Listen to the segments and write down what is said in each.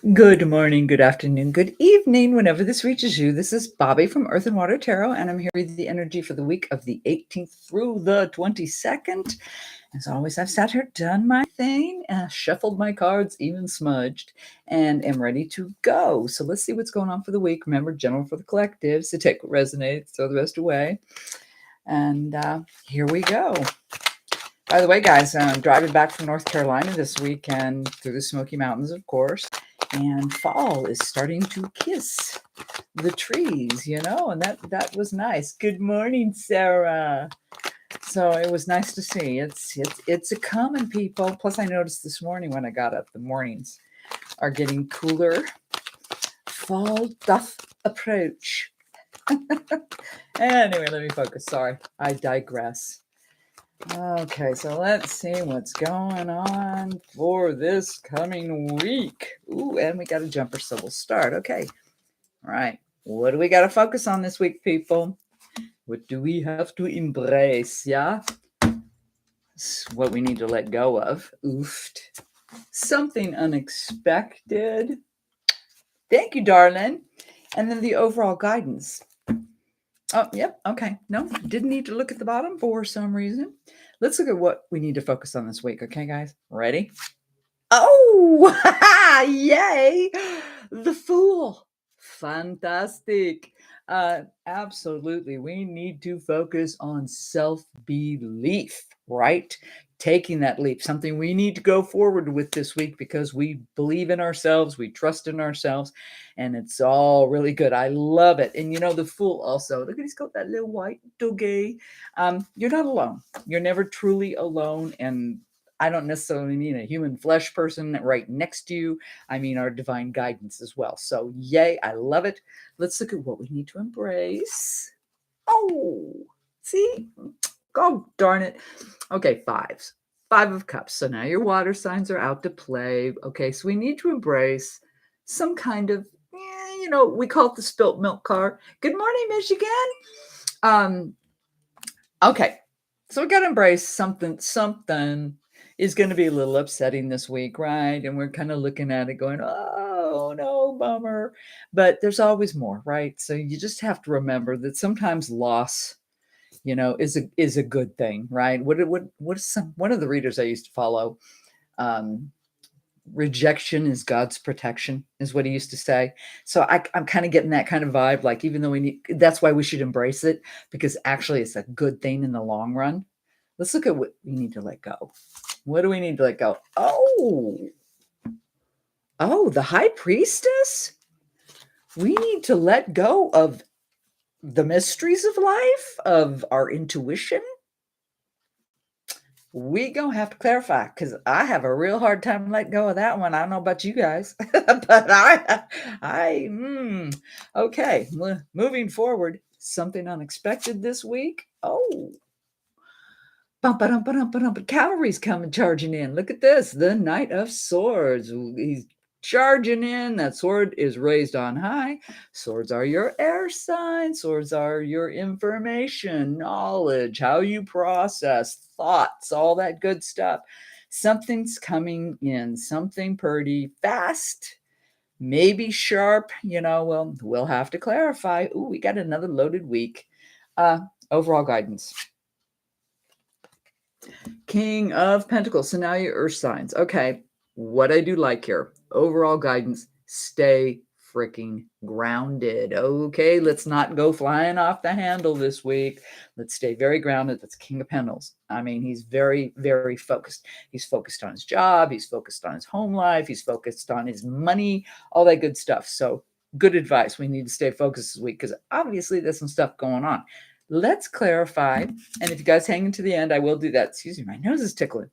Good morning, good afternoon, good evening, whenever this reaches you. This is Bobby from Earth and Water Tarot, and I'm here with the energy for the week of the 18th through the 22nd. As always, I've sat here, done my thing, shuffled my cards, even smudged, and am ready to go. So let's see what's going on for the week. Remember, general for the collective, so take what resonates, throw the rest away. And here we go. By the way, guys, I'm driving back from North Carolina this weekend through the Smoky Mountains, of course. And fall is starting to kiss the trees, and that was nice. Good morning, Sarah. So it was nice to see. It's a common, people. Plus, I noticed this morning when I got up, the mornings are getting cooler. Fall doth approach. Anyway, let me focus. Sorry, I digress. Okay, so let's see what's going on for this coming week. Ooh, and we got a jumper, so we'll start. Okay, all right. What do we got to focus on this week, people? What do we have to embrace? Yeah, what we need to let go of. Oofed. Something unexpected. Thank you, darling. And then the overall guidance. Oh, yep. Okay. No, didn't need to look at the bottom for some reason. Let's look at what we need to focus on this week. Okay, guys? Ready? Oh, yay. The Fool. Fantastic. Absolutely. We need to focus on self-belief, right? Taking that leap, something we need to go forward with this week because we believe in ourselves, we trust in ourselves, and it's all really good. I love it. And the Fool also, look at he's got that little white doggy. You're not alone. You're never truly alone. And I don't necessarily mean a human flesh person right next to you. I mean our divine guidance as well. So, yay, I love it. Let's look at what we need to embrace. Oh, see? God darn it. Okay, fives. Five of Cups. So now your water signs are out to play. Okay, so we need to embrace some kind of, we call it the spilt milk car. Good morning, Michigan. Um, okay, so we got to embrace something is going to be a little upsetting this week, right? And we're kind of looking at it going, oh no, bummer. But there's always more, right? So you just have to remember that sometimes loss, is a good thing, right? What is one of the readers I used to follow? Rejection is God's protection, is what he used to say. So I'm kind of getting that kind of vibe. Like, even though that's why we should embrace it, because actually it's a good thing in the long run. Let's look at what we need to let go. What do we need to let go? Oh, the High Priestess. We need to let go of the mysteries of life, of our intuition. We gonna have to clarify, because I have a real hard time letting go of that one. I don't know about you guys, but okay. Moving forward, something unexpected this week. Oh, cavalry's coming charging in. Look at this, the Knight of Swords. He's charging in. That sword is raised on high. Swords are your air signs. Swords are your information, knowledge, how you process thoughts, all that good stuff. Something's coming in, something pretty fast, maybe sharp. We'll have to clarify. Ooh, we got another loaded week. Overall guidance. King of Pentacles. So now your earth signs. Okay, what I do like here, overall guidance, stay freaking grounded. Okay, let's not go flying off the handle this week. Let's stay very grounded. That's King of Pentacles. I mean, he's very, very focused. He's focused on his job. He's focused on his home life. He's focused on his money, all that good stuff. So good advice. We need to stay focused this week because obviously there's some stuff going on. Let's clarify. And if you guys hang into the end, I will do that. Excuse me, my nose is tickling.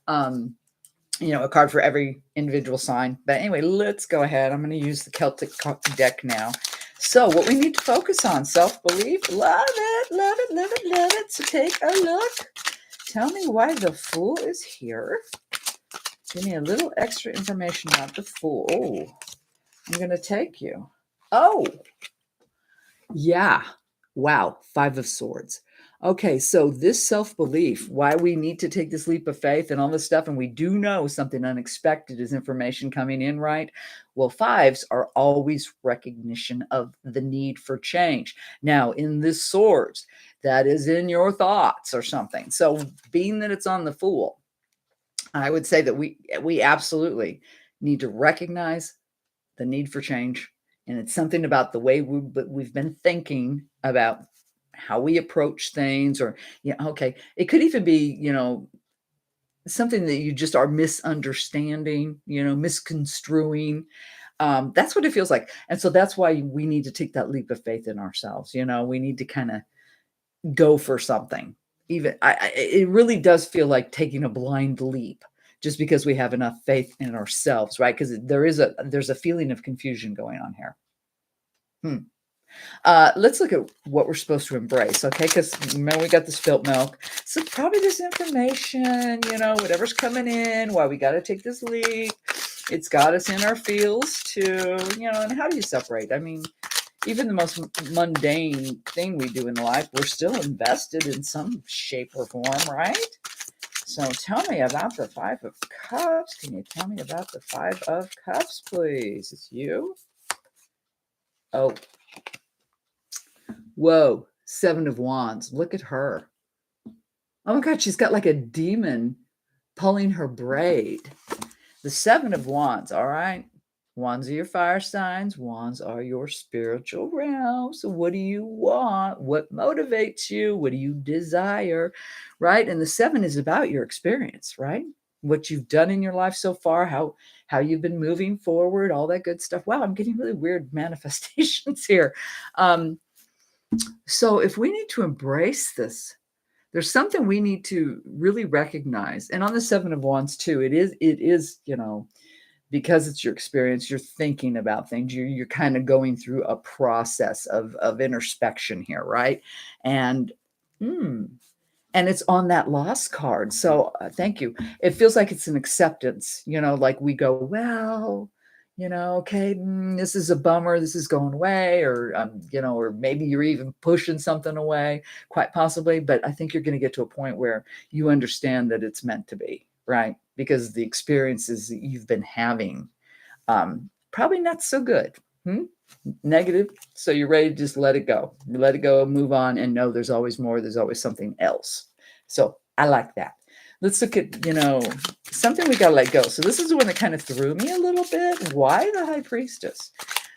A card for every individual sign. But anyway, let's go ahead. I'm going to use the Celtic deck now. So what we need to focus on, self-belief. Love it, love it, love it, love it. So take a look. Tell me why the Fool is here. Give me a little extra information about the Fool. Oh, I'm going to take you. Oh, yeah. Wow, Five of Swords. Okay, so this self-belief, why we need to take this leap of faith and all this stuff, and we do know something unexpected is information coming in, right? Well, fives are always recognition of the need for change. Now, in this swords, that is in your thoughts or something. So, being that it's on the Fool, I would say that we absolutely need to recognize the need for change, and it's something about the way we've been thinking about how we approach things, or yeah, okay, it could even be, something that you just are misunderstanding, misconstruing. That's what it feels like, and so that's why we need to take that leap of faith in ourselves. We need to kind of go for something. Even it really does feel like taking a blind leap, just because we have enough faith in ourselves, right? Because there's a feeling of confusion going on here. Hmm. Let's look at what we're supposed to embrace, okay? Because remember, we got the spilt milk. So probably this information, whatever's coming in, why we got to take this leap. It's got us in our feels too, and how do you separate? I mean, even the most mundane thing we do in life, we're still invested in some shape or form, right? So tell me about the Five of Cups. Can you tell me about the Five of Cups, please? It's you. Oh, whoa. Seven of Wands. Look at her. Oh my God, she's got like a demon pulling her braid. The Seven of Wands, all right? Wands are your fire signs. Wands are your spiritual realm. So, what do you want? What motivates you? What do you desire? Right? And the seven is about your experience, right? What you've done in your life so far, how you've been moving forward, all that good stuff. Wow, I'm getting really weird manifestations here. Um, so, if we need to embrace this, there's something we need to really recognize. And on the Seven of Wands too, it is, because it's your experience, you're thinking about things, you're kind of going through a process of introspection here, right? And mm, and it's on that loss card. So thank you. It feels like it's an acceptance, like we go, well, okay, this is a bummer, this is going away, or or maybe you're even pushing something away, quite possibly. But I think you're going to get to a point where you understand that it's meant to be, right? Because the experiences that you've been having, probably not so good. Hmm? Negative. So you're ready to just let it go. Let it go, move on, and know there's always more. There's always something else. So I like that. Let's look at, something we got to let go. So this is the one that kind of threw me a little bit. Why the High Priestess?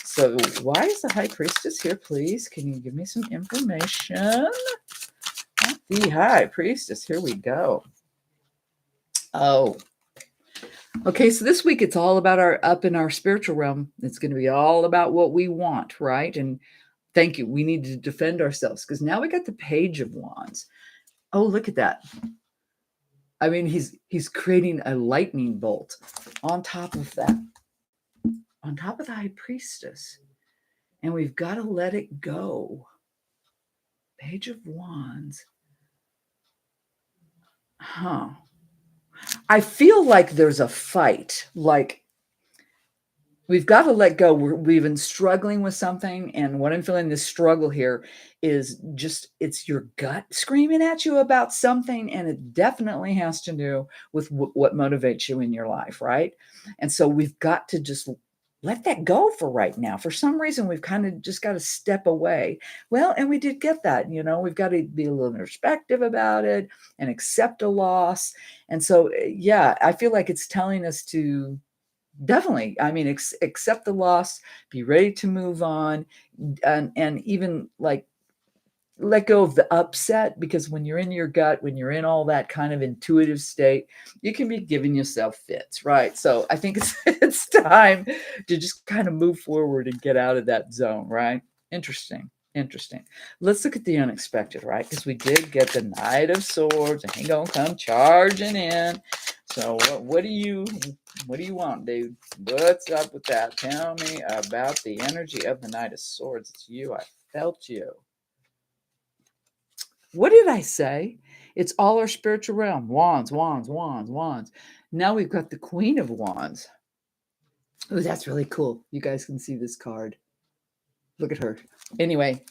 So why is the High Priestess here, please? Can you give me some information? The High Priestess. Here we go. Oh, okay, so this week it's all about our up in our spiritual realm. It's going to be all about what we want, right? And thank you. We need to defend ourselves because now we got the Page of Wands. Oh, look at that. I mean, he's creating a lightning bolt on top of that, on top of the High Priestess. And we've got to let it go. Page of Wands. Huh. I feel like there's a fight. Like we've got to let go. We've been struggling with something. And what I'm feeling, this struggle here is just, it's your gut screaming at you about something. And it definitely has to do with what motivates you in your life, right? And so we've got to just let that go for right now. For some reason, we've kind of just got to step away. Well, and we did get that, we've got to be a little introspective about it and accept a loss. And so, yeah, I feel like it's telling us to definitely, I mean, accept the loss, be ready to move on, and even like let go of the upset, because when you're in your gut, when you're in all that kind of intuitive state, you can be giving yourself fits, right? So I think it's it's time to just kind of move forward and get out of that zone, right? Interesting. Interesting. Let's look at the unexpected, right? Because we did get the Knight of Swords, and he gonna come charging in. So what do you want, dude? What's up with that? Tell me about the energy of the Knight of Swords. It's you. I felt you. What did I say? It's all our spiritual realm. Wands, wands, wands, wands. Now we've got the Queen of Wands. Oh, that's really cool. You guys can see this card. Look at her. Anyway,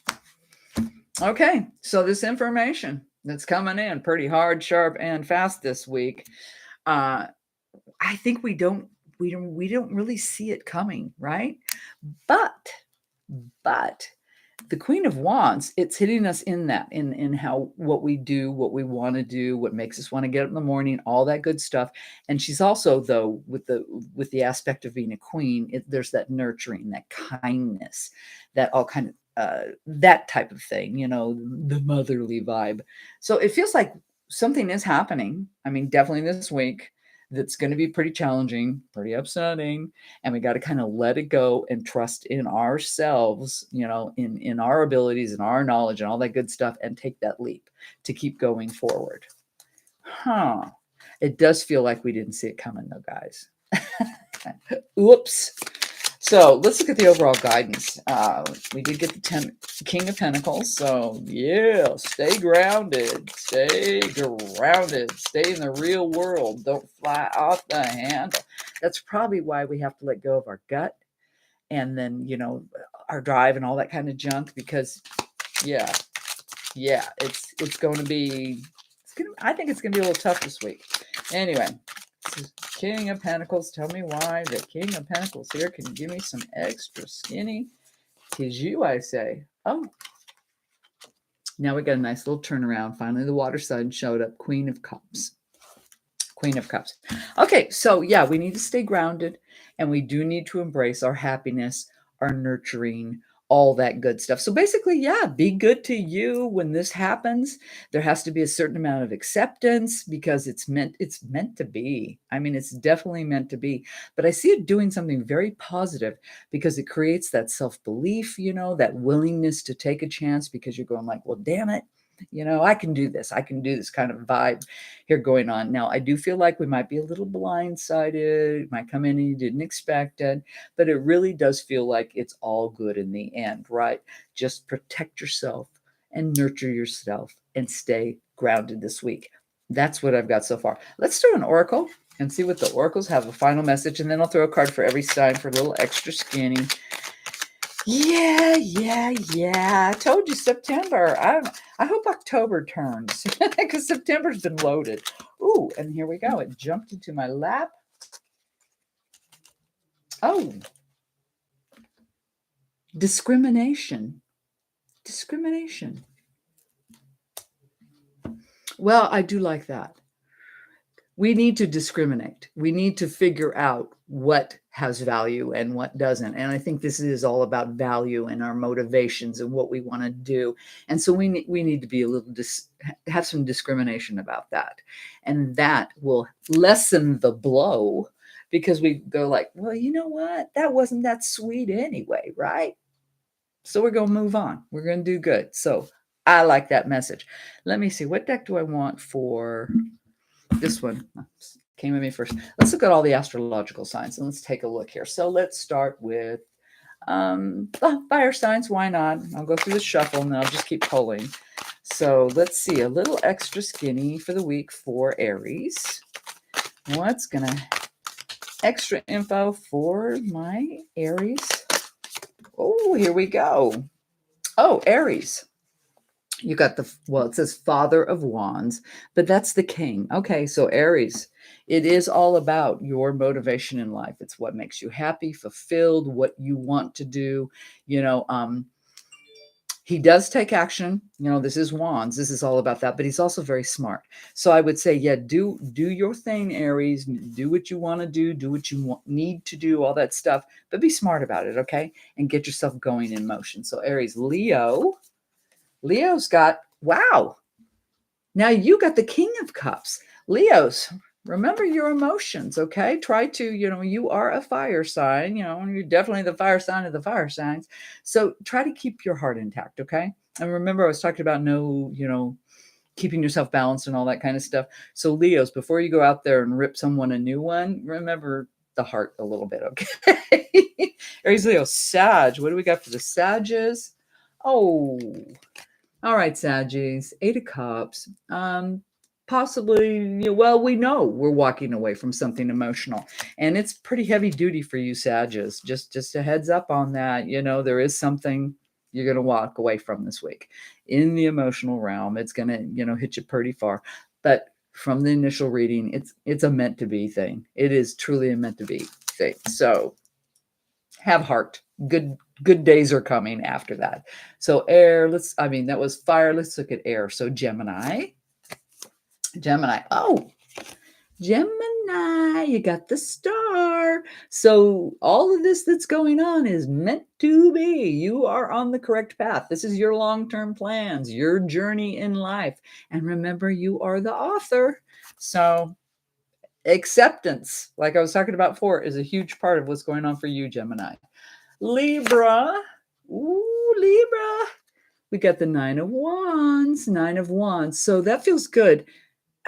Okay, so this information that's coming in pretty hard, sharp, and fast this week, uh, I think we don't really see it coming, right? But but the Queen of Wands, it's hitting us in that, in how what we do, what we want to do, what makes us want to get up in the morning, all that good stuff. And she's also, though, with the aspect of being a queen, there's that nurturing, that kindness, that all kind of that type of thing, the motherly vibe. So it feels like something is happening. I mean, definitely this week. That's going to be pretty challenging, pretty upsetting, and we got to kind of let it go and trust in ourselves, in our abilities and our knowledge and all that good stuff, and take that leap to keep going forward. Huh. It does feel like we didn't see it coming, though, guys. Oops. So let's look at the overall guidance. We did get the King of Pentacles. So yeah, stay grounded. Stay grounded. Stay in the real world. Don't fly off the handle. That's probably why we have to let go of our gut, and then, our drive and all that kind of junk, because yeah, it's going to be, I think it's going to be a little tough this week. Anyway, King of Pentacles, tell me why the King of Pentacles here. Can you give me some extra skinny? 'Tis you, I say. Oh, now we got a nice little turnaround. Finally, the water sign showed up. Queen of Cups. Queen of Cups. Okay, so yeah, we need to stay grounded, and we do need to embrace our happiness, our nurturing, all that good stuff. So basically, yeah, be good to you when this happens. There has to be a certain amount of acceptance, because it's meant to be. I mean, it's definitely meant to be. But I see it doing something very positive, because it creates that self-belief, that willingness to take a chance, because you're going like, well, damn it. I can do this. I can do this kind of vibe here going on. Now, I do feel like we might be a little blindsided. It might come in and you didn't expect it, but it really does feel like it's all good in the end, right? Just protect yourself and nurture yourself and stay grounded this week. That's what I've got so far. Let's do an oracle and see what the oracles have, a final message, and then I'll throw a card for every sign for a little extra skinny. Yeah, yeah, yeah. I told you September. I hope October turns, because September's been loaded. Ooh, and here we go. It jumped into my lap. Oh, discrimination. Discrimination. Well, I do like that. We need to discriminate. We need to figure out what has value and what doesn't. And I think this is all about value and our motivations and what we want to do. And so we need to be a little have some discrimination about that. And that will lessen the blow, because we go like, well, you know what? That wasn't that sweet anyway, right? So we're going to move on. We're going to do good. So I like that message. Let me see. What deck do I want for this one? Came with me first. Let's look at all the astrological signs, and let's take a look here. So let's start with fire signs. Why not? I'll go through the shuffle and then I'll just keep pulling. So let's see, a little extra skinny for the week for Aries. What's gonna extra info for my Aries? Oh, here we go. Oh, Aries. You got it says Father of Wands, but that's the king. Okay, so Aries, it is all about your motivation in life. It's what makes you happy, fulfilled, what you want to do. You know, he does take action. This is Wands. This is all about that, but he's also very smart. So I would say, yeah, do your thing, Aries. Do what you want to do what you need to do, all that stuff, but be smart about it, okay? And get yourself going in motion. So Aries. Leo's got, wow. Now you got the King of Cups. Leos, remember your emotions, okay? Try to, you are a fire sign, you're definitely the fire sign of the fire signs. So try to keep your heart intact, okay? And remember, I was talking about keeping yourself balanced and all that kind of stuff. So Leos, before you go out there and rip someone a new one, remember the heart a little bit, okay? Aries, Leo, Sag. What do we got for the Sages? Oh, all right, Saggies, 8 of Cups. Possibly, well, we know we're walking away from something emotional, and it's pretty heavy duty for you, Saggies. Just a heads up on that. There is something, you're going to walk away from this week. In the emotional realm, it's going to, hit you pretty far. But from the initial reading, it's a meant to be thing. It is truly a meant to be thing. So have heart. Good days are coming after that. So air, that was fire. Let's look at air. So Gemini. Oh, Gemini, you got the star. So all of this that's going on is meant to be. You are on the correct path. This is your long-term plans, your journey in life. And remember, you are the author. So acceptance, like I was talking about before, is a huge part of what's going on for you, Gemini. Libra. Ooh, Libra. We got the Nine of Wands. So that feels good.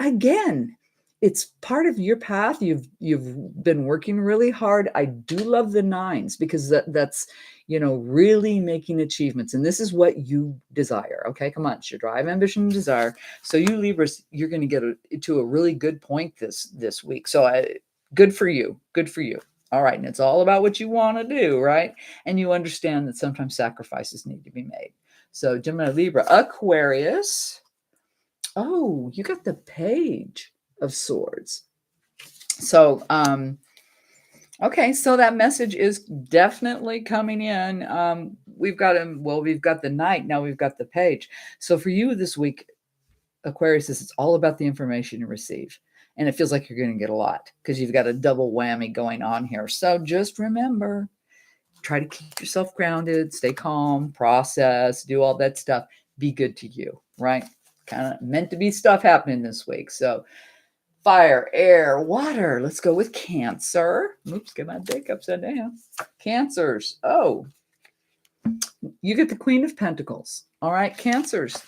Again, it's part of your path. You've been working really hard. I do love the nines because that's really making achievements, and this is what you desire. Okay, come on, it's your drive, ambition, and desire. So you Libras, you're going to get to a really good point this week. So good for you. Good for you. All right, and it's all about what you want to do, right? And you understand that sometimes sacrifices need to be made. So Gemini, Libra, Aquarius. Oh, you got the Page of Swords. So, okay, so that message is definitely coming in. We've got the Knight, now we've got the Page. So for you this week, Aquarius, it's all about the information you receive. And it feels like you're going to get a lot because you've got a double whammy going on here. So just remember, try to keep yourself grounded, stay calm, process, do all that stuff. Be good to you, right? Kind of meant to be stuff happening this week. So fire, air, water. Let's go with Cancer. Oops, get my dick upside down. Cancers. Oh, you get the Queen of Pentacles. All right, Cancers.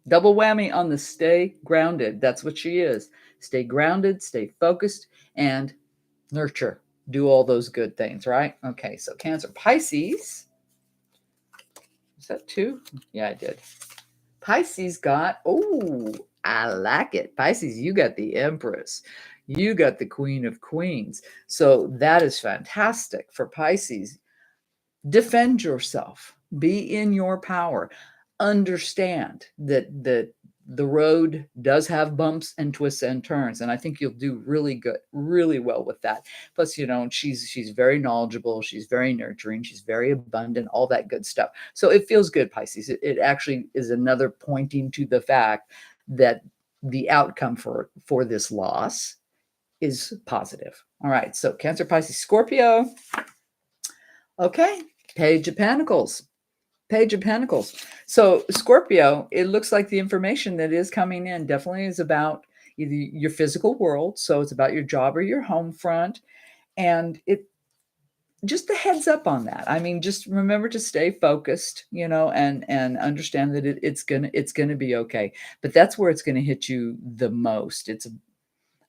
Double whammy on the stay grounded. That's what she is. Stay grounded, stay focused, and nurture. Do all those good things, right? Okay, so Cancer. Pisces. Is that two? Yeah, I did. Pisces got, I like it. Pisces, you got the Empress. You got the Queen of Queens. So that is fantastic for Pisces. Defend yourself. Be in your power. Understand that the road does have bumps and twists and turns, and I think you'll do really good, really well with that. Plus, she's very knowledgeable, she's very nurturing, she's very abundant, all that good stuff. So it feels good, Pisces. It actually is another pointing to the fact that the outcome for this loss is positive. All right, so Cancer, Pisces, Scorpio. Okay, Page of Pentacles. Page of Pentacles. So Scorpio, it looks like the information that is coming in definitely is about either your physical world. So it's about your job or your home front. And it just a heads up on that. I mean, just remember to stay focused, and understand that it's gonna be okay. But that's where it's gonna hit you the most.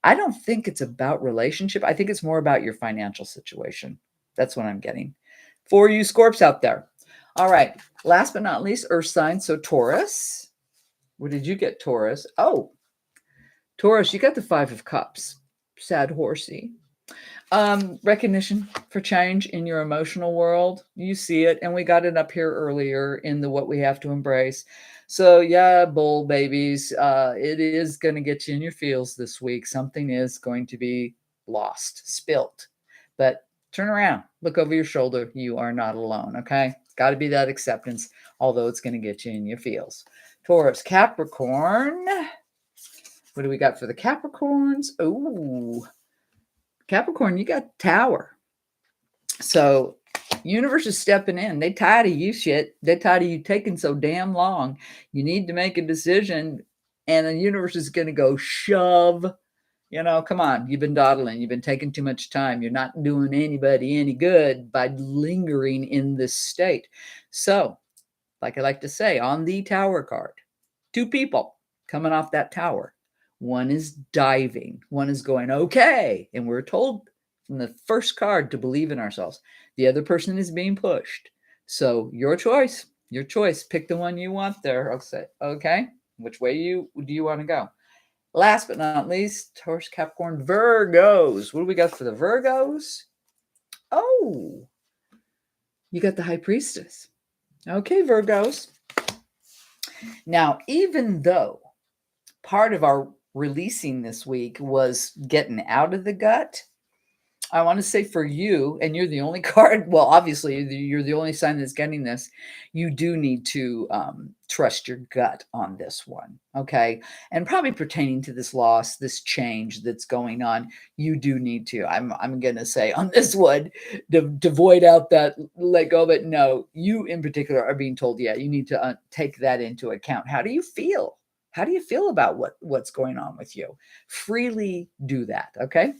I don't think it's about relationship. I think it's more about your financial situation. That's what I'm getting. For you Scorps out there. All right. Last but not least, Earth sign. So Taurus. What did you get, Taurus? Oh, Taurus, you got the Five of Cups. Sad horsey. Recognition for change in your emotional world. You see it, and we got it up here earlier in the what we have to embrace. So yeah, bull babies, it is going to get you in your feels this week. Something is going to be lost, spilt. But turn around, look over your shoulder. You are not alone, okay? Got to be that acceptance, although it's going to get you in your feels. Taurus, Capricorn. What do we got for the Capricorns? Oh, Capricorn, you got Tower. So universe is stepping in. They tired of you shit. They tired of you taking so damn long. You need to make a decision, and the universe is going to go shove. Come on. You've been dawdling. You've been taking too much time. You're not doing anybody any good by lingering in this state. So, like I like to say, on the Tower card, two people coming off that tower. One is diving. One is going, okay. And we're told from the first card to believe in ourselves. The other person is being pushed. So your choice. Pick the one you want there. I'll say, okay, which way do you want to go? Last but not least, Taurus, Capricorn, Virgos. What do we got for the Virgos? Oh, you got the High Priestess. Okay, Virgos. Now, even though part of our releasing this week was getting out of the gut, I want to say for you, and you're the only card, well, obviously, you're the only sign that's getting this. You do need to trust your gut on this one. Okay. And probably pertaining to this loss, this change that's going on, you do need to. I'm going to say on this one, to void out that let go of it. No, you in particular are being told, yeah, you need to take that into account. How do you feel? How do you feel about what's going on with you? Freely do that. Okay.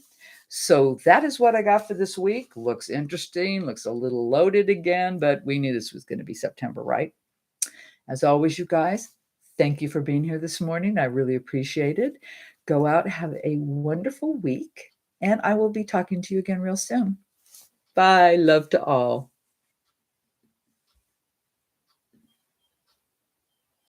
So that is what I got for this week. Looks interesting, looks a little loaded again, but we knew this was going to be September, right? As always, you guys, thank you for being here this morning. I really appreciate it. Go out, have a wonderful week, and I will be talking to you again real soon. Bye. Love to all.